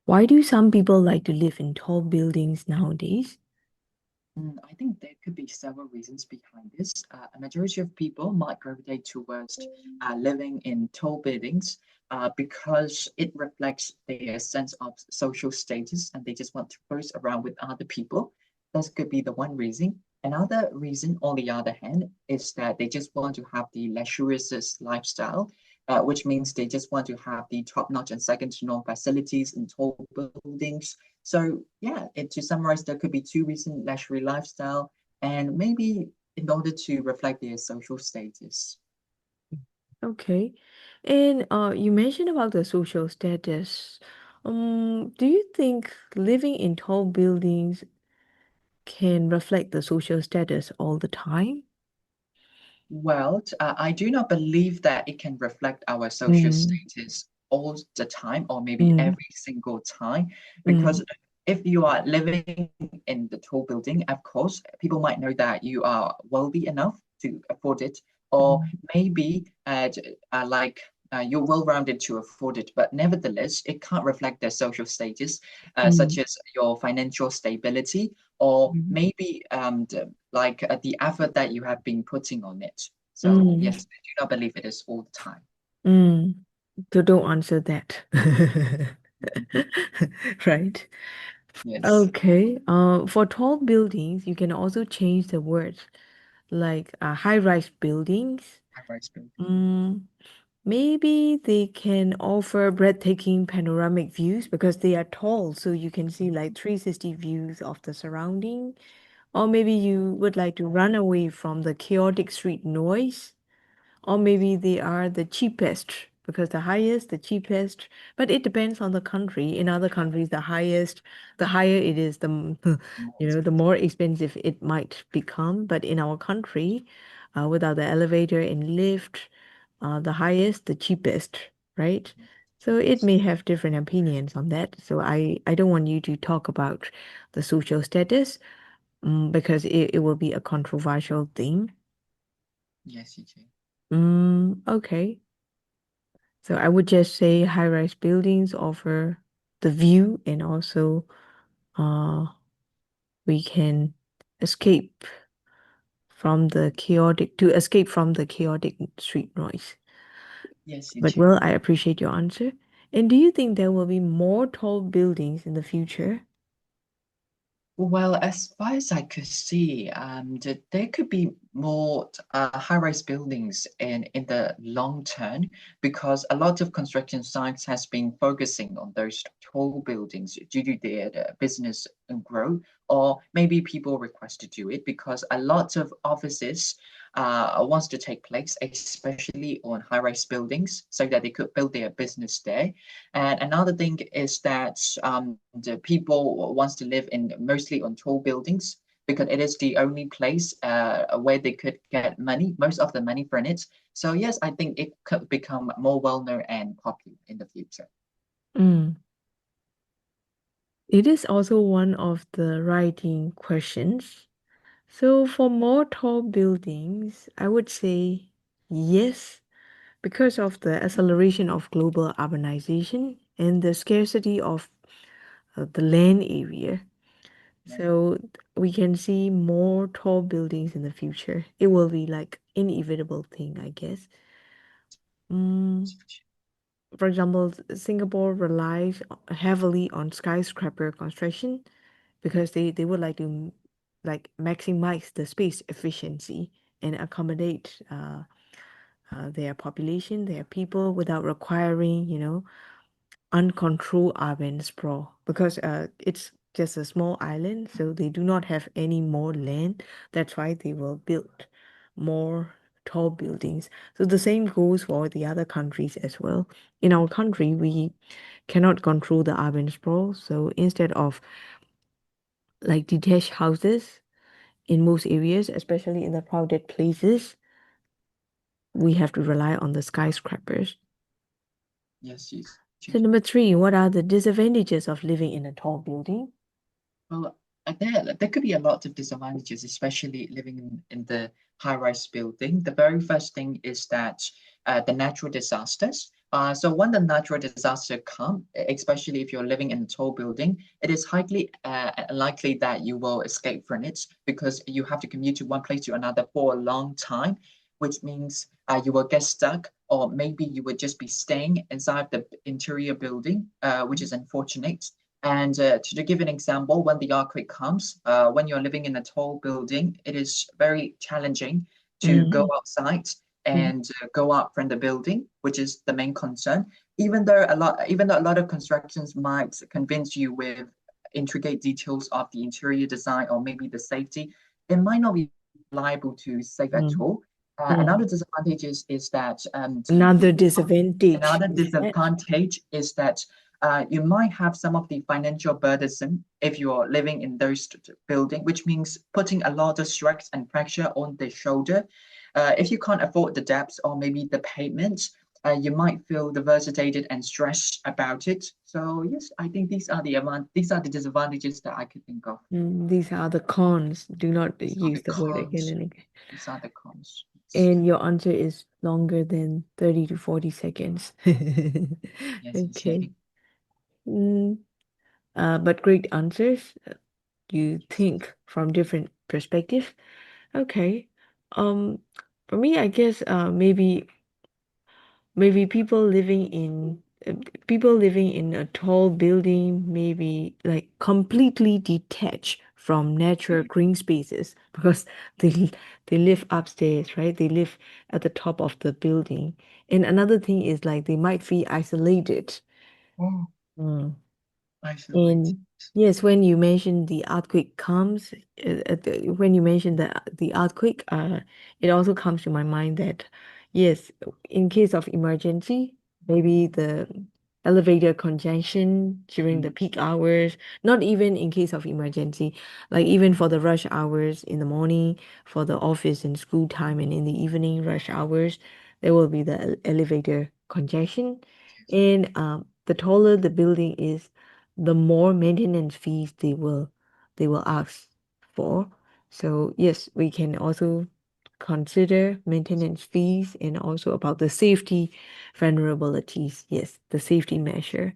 Why do some people like to live in tall buildings nowadays? I think there could be several reasons behind this. A majority of people might gravitate towards living in tall buildings because it reflects their sense of social status and they just want to boast around with other people. That could be the one reason. Another reason, on the other hand, is that they just want to have the luxurious lifestyle, which means they just want to have the top-notch and second-to-none facilities in tall buildings. So yeah, to summarize, there could be two reasons: luxury lifestyle and maybe in order to reflect their social status. Okay. And you mentioned about the social status. Do you think living in tall buildings can reflect the social status all the time? Well, I do not believe that it can reflect our social Mm, status all the time or maybe mm, every single time, because mm, if you are living in the tall building, of course, people might know that you are wealthy enough to afford it, or mm, maybe you're well-rounded to afford it, but nevertheless, it can't reflect their social status, such mm, as your financial stability or mm, maybe the effort that you have been putting on it. So mm, yes, I do not believe it is all the time. mm. So don't answer that. Right. Yes, Okay. For tall buildings, you can also change the words like high-rise buildings. I respect. Mm, maybe they can offer breathtaking panoramic views because they are tall, so you can see like 360 views of the surrounding. Or maybe you would like to run away from the chaotic street noise. Or maybe they are the cheapest because the highest, the cheapest. But it depends on the country. In other countries, the higher it is, More the expensive. more expensive it might become. But in our country, without the elevator and lift, the highest, the cheapest, right? So it Yes, may have different opinions on that. So I don't want you to talk about the social status, because it will be a controversial thing. yes, you do. Okay. So I would just say high-rise buildings offer the view and also uh we can escape escape from the chaotic street noise. Yes, you But do. well, I appreciate your answer. And do you think there will be more tall buildings in the future? Well, as far as I could see, there could be more high-rise buildings in the long term because a lot of construction sites has been focusing on those tall buildings due to their business and growth, or maybe people request to do it because a lot of offices wants to take place, especially on high-rise buildings, so that they could build their business there. And another thing is that the people wants to live in mostly on tall buildings because it is the only place where they could get money, most of the money from it. So yes, I think it could become more well-known and popular in the future. Mm. It is also one of the writing questions. So for more tall buildings, I would say yes, because of the acceleration of global urbanization and the scarcity of the land area. Right. So we can see more tall buildings in the future. It will be like inevitable thing, I guess. Mm, for example, Singapore relies heavily on skyscraper construction because they would like to like maximize the space efficiency and accommodate their population, their people without requiring, uncontrolled urban sprawl because it's just a small island, so they do not have any more land. That's why they will build more tall buildings. So the same goes for the other countries as well. In our country, we cannot control the urban sprawl, so instead of like detached houses in most areas, especially in the crowded places, we have to rely on the skyscrapers. Yes, yes, you So do. number three, what are the disadvantages of living in a tall building? Well, there could be a lot of disadvantages, especially living in the high-rise building. The very first thing is that the natural disasters. So when the natural disaster come, especially if you're living in a tall building, it is highly likely that you will escape from it because you have to commute to one place to another for a long time, which means you will get stuck, or maybe you would just be staying inside the interior building, which is unfortunate. And to give an example, when the earthquake comes, when you're living in a tall building, it is very challenging to go Mm, outside mm, and go up from the building, which is the main concern. Even though a lot of constructions might convince you with intricate details of the interior design or maybe the safety, it might not be liable to safe at mm, all. Another mm. disadvantage is that Another disadvantage another is that. disadvantage is that you might have some of the financial burdensome if you're living in those building, which means putting a lot of stress and pressure on the shoulder. If you can't afford the debts or maybe the payments, you might feel devastated and stressed about it. So yes, I think these are the disadvantages that I could think of. These are the cons. Do not These are use the the word again cons. and again. These are the cons. Yes, And your answer is longer than 30 to 40 seconds. yes, Okay. indeed. Mm, but great answers. You Yes. think from different perspectives. Okay. Um, for me, I guess maybe people living in a tall building, maybe like completely detached from natural green spaces because they live upstairs, right? They live at the top of the building. And another thing is like they might feel isolated. Oh, Mm. isolated. And yes, when you mentioned the earthquake comes, when you mentioned the earthquake, it also comes to my mind that yes, in case of emergency, maybe the elevator congestion during the Mm, peak hours, not even in case of emergency, like even for the rush hours in the morning, for the office and school time, and in the evening rush hours, there will be the elevator congestion. yes, And the taller the building is, the more maintenance fees they will ask for. So yes, we can also consider maintenance fees and also about the safety vulnerabilities. Yes, the safety measure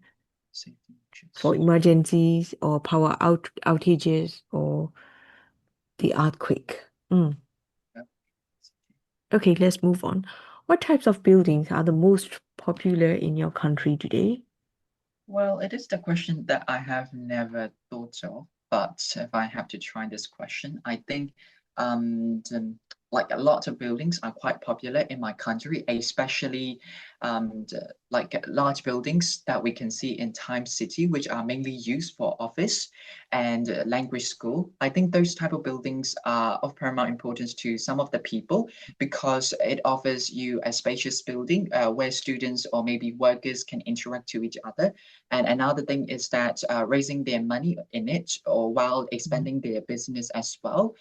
safety for measures. emergencies or power outages or the earthquake. Yeah. Okay, let's move on. What types of buildings are the most popular in your country today? Well, it is the question that I have never thought of, but if I have to try this question, I think like a lot of buildings are quite popular in my country, especially like large buildings that we can see in Times City, which are mainly used for office and language school. I think those type of buildings are of paramount importance to some of the people because it offers you a spacious building where students or maybe workers can interact to each other, and another thing is that raising their money in it or while Mhm. expanding their business as well,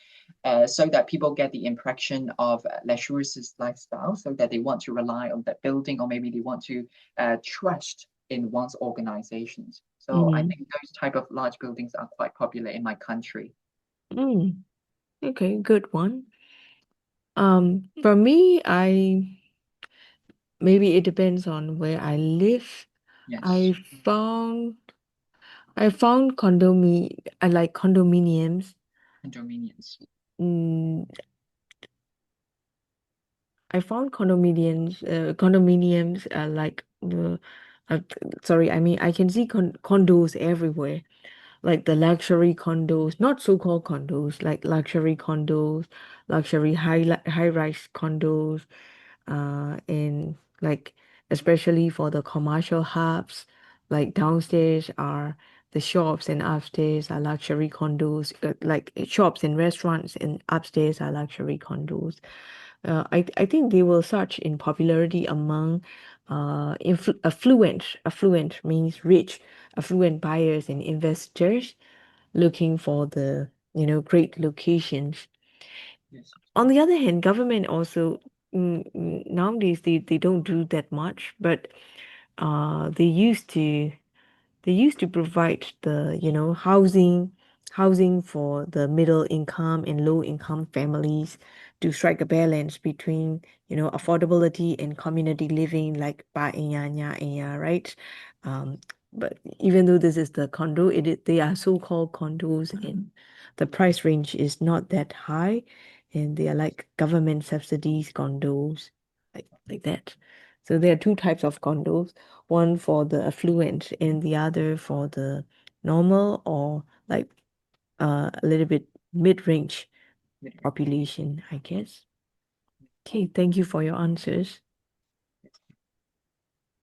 so that people get the impression of luxurious lifestyle, so that they want to rely on that building or maybe they want to trust in one's organizations. So I Mm. think those type of large buildings are quite popular in my country. Mm. Okay, good one. For me, maybe it depends on where I live. I Yes, found I like condominiums. condominiums. Mm, I found condominiums like uh, sorry, I mean I can see condos everywhere, like the luxury condos, not so-called condos, like luxury condos, luxury high-rise condos, and like especially for the commercial hubs, like downstairs are the shops and upstairs are luxury condos, like shops and restaurants and upstairs are luxury condos. I think they will surge in popularity among affluent means rich, affluent buyers and investors looking for the great locations. Yes, On the other hand, government also nowadays they don't do that much, but they used to provide the housing for the middle income and low income families to strike a balance between, affordability and community living, like Pyae, right? Um, but even though this is the condo, they are so-called condos, and the price range is not that high, and they are like government subsidies condos, like that. So there are two types of condos, one for the affluent and the other for the normal, or like a little bit mid-range population, I guess. Okay, thank you for your answers.